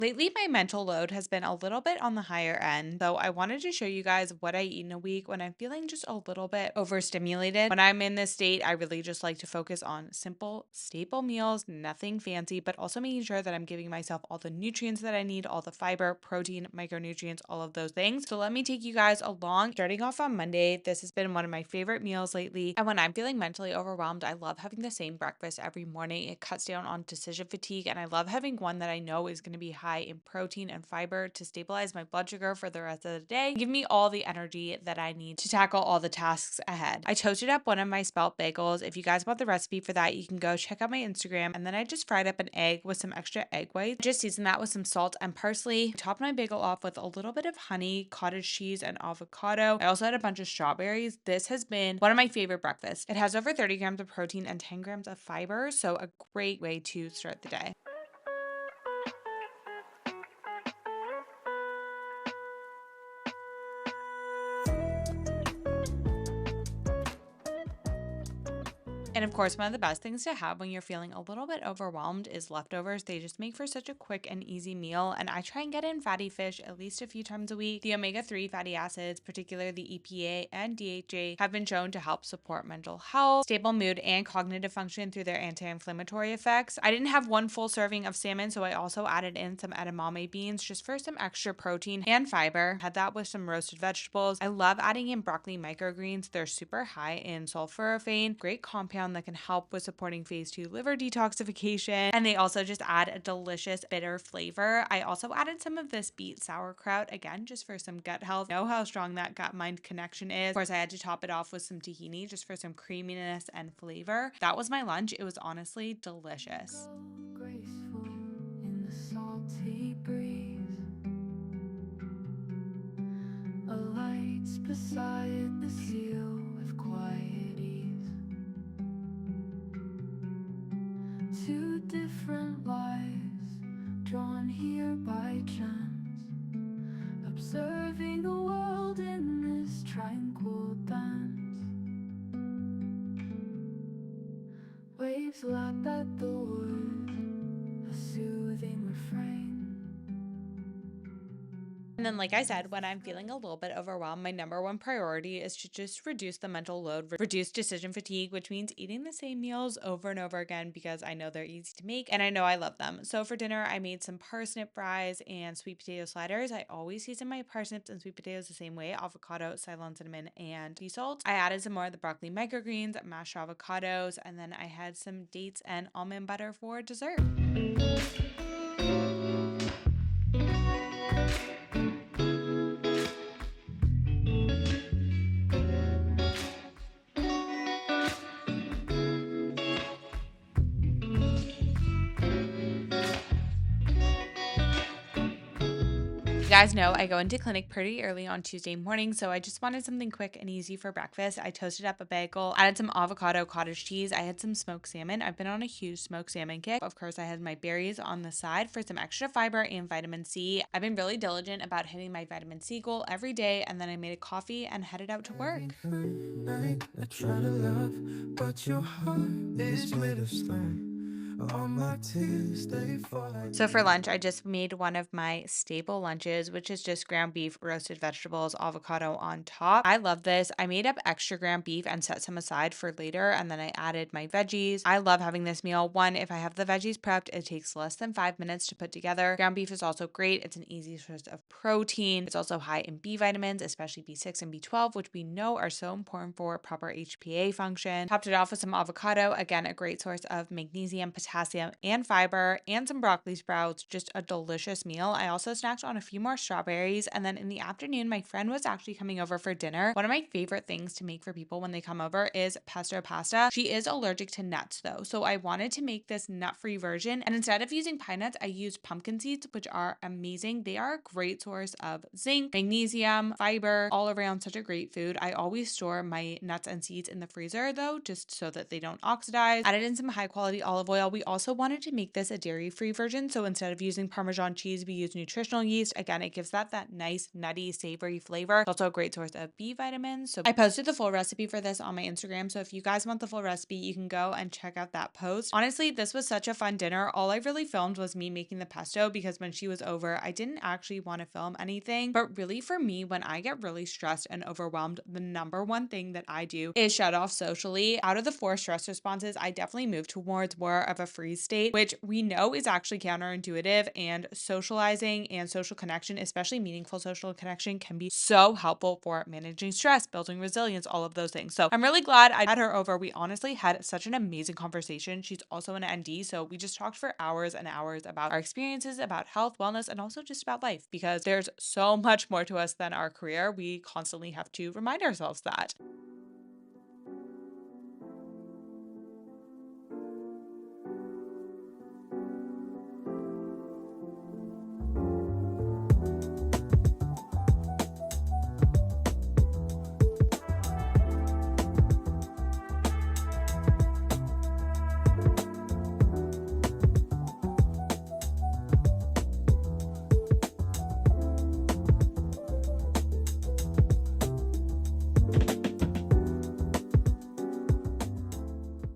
Lately, my mental load has been a little bit on the higher end, so I wanted to show you guys what I eat in a week when I'm feeling just a little bit overstimulated. When I'm in this state, I really just like to focus on simple, staple meals, nothing fancy, but also making sure that I'm giving myself all the nutrients that I need, all the fiber, protein, micronutrients, all of those things. So let me take you guys along. Starting off on Monday, this has been one of my favorite meals lately. And when I'm feeling mentally overwhelmed, I love having the same breakfast every morning. It cuts down on decision fatigue, and I love having one that I know is going to be high in protein and fiber to stabilize my blood sugar for the rest of the day, give me all the energy that I need to tackle all the tasks ahead. I toasted up one of my spelt bagels. If you guys want the recipe for that, you can go check out my Instagram. And then I just fried up an egg with some extra egg whites. Just seasoned that with some salt and parsley. Topped my bagel off with a little bit of honey, cottage cheese, and avocado. I also had a bunch of strawberries. This has been one of my favorite breakfasts. It has over 30 grams of protein and 10 grams of fiber, so a great way to start the day. And of course, one of the best things to have when you're feeling a little bit overwhelmed is leftovers. They just make for such a quick and easy meal. And I try and get in fatty fish at least a few times a week. The omega-3 fatty acids, particularly the EPA and DHA, have been shown to help support mental health, stable mood, and cognitive function through their anti-inflammatory effects. I didn't have one full serving of salmon, so I also added in some edamame beans just for some extra protein and fiber. Had that with some roasted vegetables. I love adding in broccoli microgreens. They're super high in sulforaphane, great compound that can help with supporting phase 2 liver detoxification. And they also just add a delicious bitter flavor. I also added some of this beet sauerkraut, again, just for some gut health. Know how strong that gut mind connection is. Of course, I had to top it off with some tahini just for some creaminess and flavor. That was my lunch. It was honestly delicious. Graceful in the salty breeze, a light's beside the seal with quiet ease. Two different lives drawn here by chance, observing the world in this tranquil dance. Waves lap at the wood, a soothing refrain. And then, like I said, when I'm feeling a little bit overwhelmed, my number one priority is to just reduce the mental load, reduce decision fatigue, which means eating the same meals over and over again because I know they're easy to make and I know I love them. So for dinner, I made some parsnip fries and sweet potato sliders. I always season my parsnips and sweet potatoes the same way: avocado, Ceylon cinnamon, and sea salt. I added some more of the broccoli microgreens, mashed avocados, and then I had some dates and almond butter for dessert. You guys know I go into clinic pretty early on Tuesday morning, so I just wanted something quick and easy for breakfast. I toasted up a bagel, added some avocado cottage cheese. I had some smoked salmon. I've been on a huge smoked salmon kick. Of course, I had my berries on the side for some extra fiber and vitamin C. I've been really diligent about hitting my vitamin C goal every day, and then I made a coffee and headed out to work. Night, I try to love, but your heart is made of stone. All my tears, they fall like So for lunch, I just made one of my staple lunches, which is just ground beef, roasted vegetables, avocado on top. I love this. I made up extra ground beef and set some aside for later, and then I added my veggies. I love having this meal. One, if I have the veggies prepped, it takes less than 5 minutes to put together. Ground beef is also great. It's an easy source of protein. It's also high in B vitamins, especially B6 and B12, which we know are so important for proper HPA function. Topped it off with some avocado, again, a great source of magnesium, potassium, and fiber, and some broccoli sprouts. Just a delicious meal. I also snacked on a few more strawberries. And then in the afternoon, my friend was actually coming over for dinner. One of my favorite things to make for people when they come over is pesto pasta. She is allergic to nuts though, so I wanted to make this nut-free version. And instead of using pine nuts, I used pumpkin seeds, which are amazing. They are a great source of zinc, magnesium, fiber, all around such a great food. I always store my nuts and seeds in the freezer though, just so that they don't oxidize. Added in some high quality olive oil. We we also wanted to make this a dairy-free version. So instead of using Parmesan cheese, we use nutritional yeast. Again, it gives that nice, nutty, savory flavor. It's also a great source of B vitamins. So I posted the full recipe for this on my Instagram. So if you guys want the full recipe, you can go and check out that post. Honestly, this was such a fun dinner. All I really filmed was me making the pesto because when she was over, I didn't actually want to film anything. But really for me, when I get really stressed and overwhelmed, the number one thing that I do is shut off socially. Out of the 4 stress responses, I definitely move towards more of a freeze state, which we know is actually counterintuitive, and socializing and social connection, especially meaningful social connection, can be so helpful for managing stress, building resilience, all of those things. So I'm really glad I had her over. We honestly had such an amazing conversation. She's also an ND, so we just talked for hours and hours about our experiences, about health, wellness, and also just about life, because there's so much more to us than our career. We constantly have to remind ourselves that.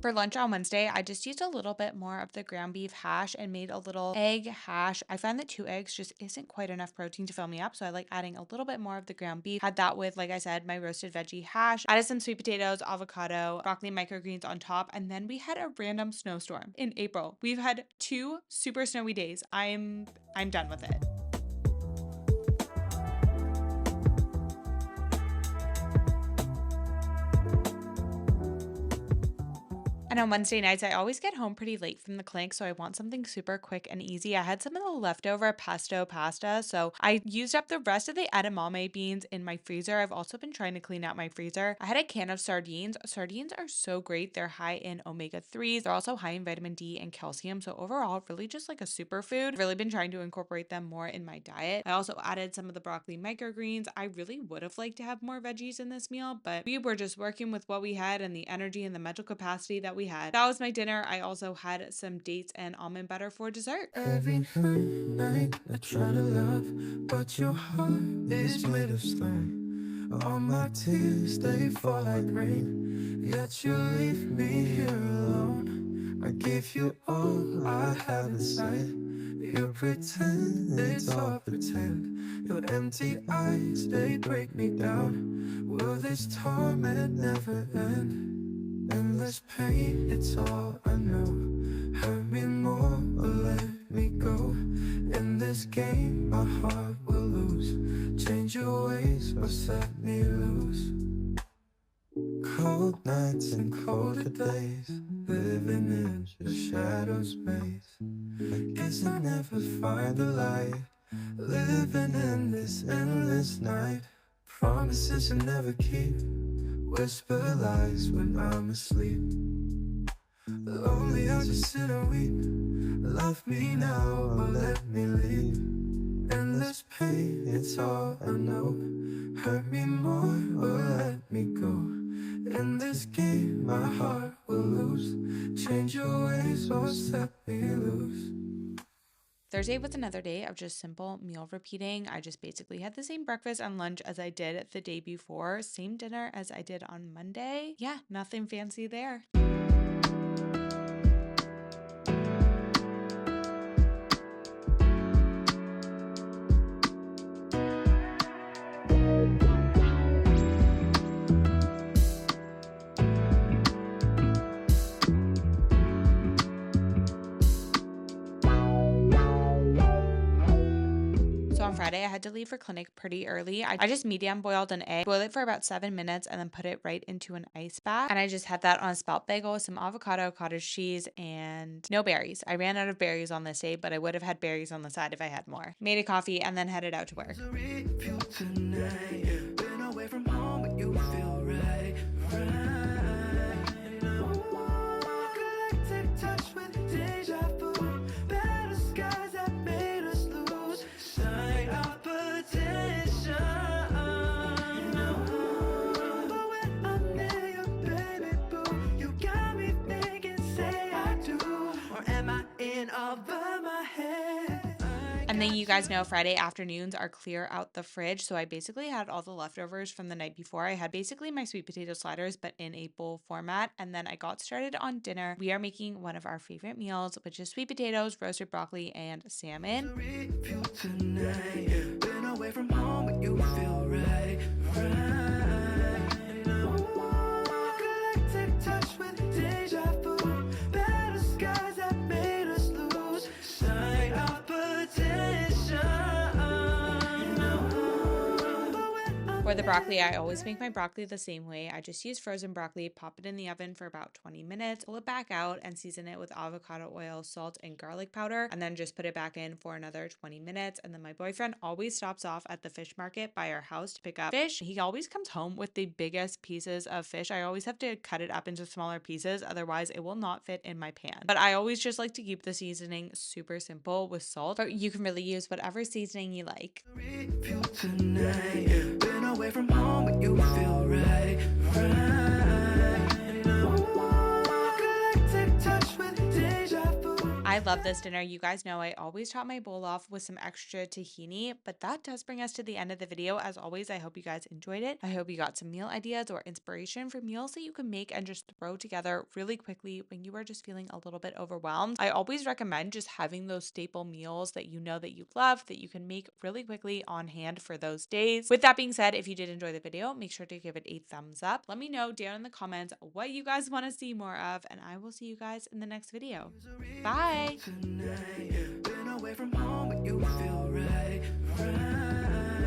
For lunch on Wednesday, I just used a little bit more of the ground beef hash and made a little egg hash. I find that 2 eggs just isn't quite enough protein to fill me up, so I like adding a little bit more of the ground beef. Had that with, like I said, my roasted veggie hash. Added some sweet potatoes, avocado, broccoli microgreens on top, and then we had a random snowstorm in April. We've had 2 super snowy days. I'm done with it. And on Wednesday nights, I always get home pretty late from the clinic, so I want something super quick and easy. I had some of the leftover pesto pasta, so I used up the rest of the edamame beans in my freezer. I've also been trying to clean out my freezer. I had a can of sardines. Sardines are so great. They're high in omega-3s. They're also high in vitamin D and calcium, so overall, really just like a superfood. I've really been trying to incorporate them more in my diet. I also added some of the broccoli microgreens. I really would have liked to have more veggies in this meal, but we were just working with what we had and the energy and the mental capacity that we had. That was my dinner. I also had some dates and almond butter for dessert. Every night I try to love, but your heart is made of stone. All my tears, they fall like rain, yet you leave me here alone. I give you all I have inside. You pretend it's all pretend. Your empty eyes, they break me down. Will this torment never end? Endless pain, it's all I know. Hurt me more or let me go. In this game, my heart will lose. Change your ways or set me loose. Cold nights and colder days, living in your shadow's maze. I guess I never find the light, living in this endless night. Promises you never keep, whisper lies when I'm asleep. Lonely, I just sit and weep. Love me now or let me leave. Endless pain, it's all I know. Hurt me more or let me go. In this game, my heart will lose. Change your ways or set me loose. Thursday was another day of just simple meal repeating. I just basically had the same breakfast and lunch as I did the day before, same dinner as I did on Monday. Yeah, nothing fancy there. So on Friday, I had to leave for clinic pretty early. I just medium boiled an egg, boil it for about 7 minutes, and then put it right into an ice bath. And I just had that on a spelt bagel with some avocado, cottage cheese, and no berries. I ran out of berries on this day, but I would have had berries on the side if I had more. Made a coffee and then headed out to work. And then you guys know Friday afternoons are clear out the fridge. So I basically had all the leftovers from the night before. I had basically my sweet potato sliders, but in a bowl format. And then I got started on dinner. We are making one of our favorite meals, which is sweet potatoes, roasted broccoli, and salmon. Tonight, been away from home, but you feel right, right now. Galactic touch with deja vu. Better skies that made us lose sight of potential. For the broccoli, I always make my broccoli the same way. I just use frozen broccoli, pop it in the oven for about 20 minutes, pull it back out and season it with avocado oil, salt, and garlic powder, and then just put it back in for another 20 minutes. And then my boyfriend always stops off at the fish market by our house to pick up fish. He always comes home with the biggest pieces of fish. I always have to cut it up into smaller pieces, otherwise it will not fit in my pan. But I always just like to keep the seasoning super simple with salt, but you can really use whatever seasoning you like. Tonight, been away from home, but you feel right, right now. Galactic touch with deja vu. I love this dinner. You guys know I always top my bowl off with some extra tahini, but that does bring us to the end of the video. As always, I hope you guys enjoyed it. I hope you got some meal ideas or inspiration for meals that you can make and just throw together really quickly when you are just feeling a little bit overwhelmed. I always recommend just having those staple meals that you know that you love, that you can make really quickly on hand for those days. With that being said, if you did enjoy the video, make sure to give it a thumbs up. Let me know down in the comments what you guys want to see more of, and I will see you guys in the next video. Bye. Tonight, been away from home, but you feel right, right.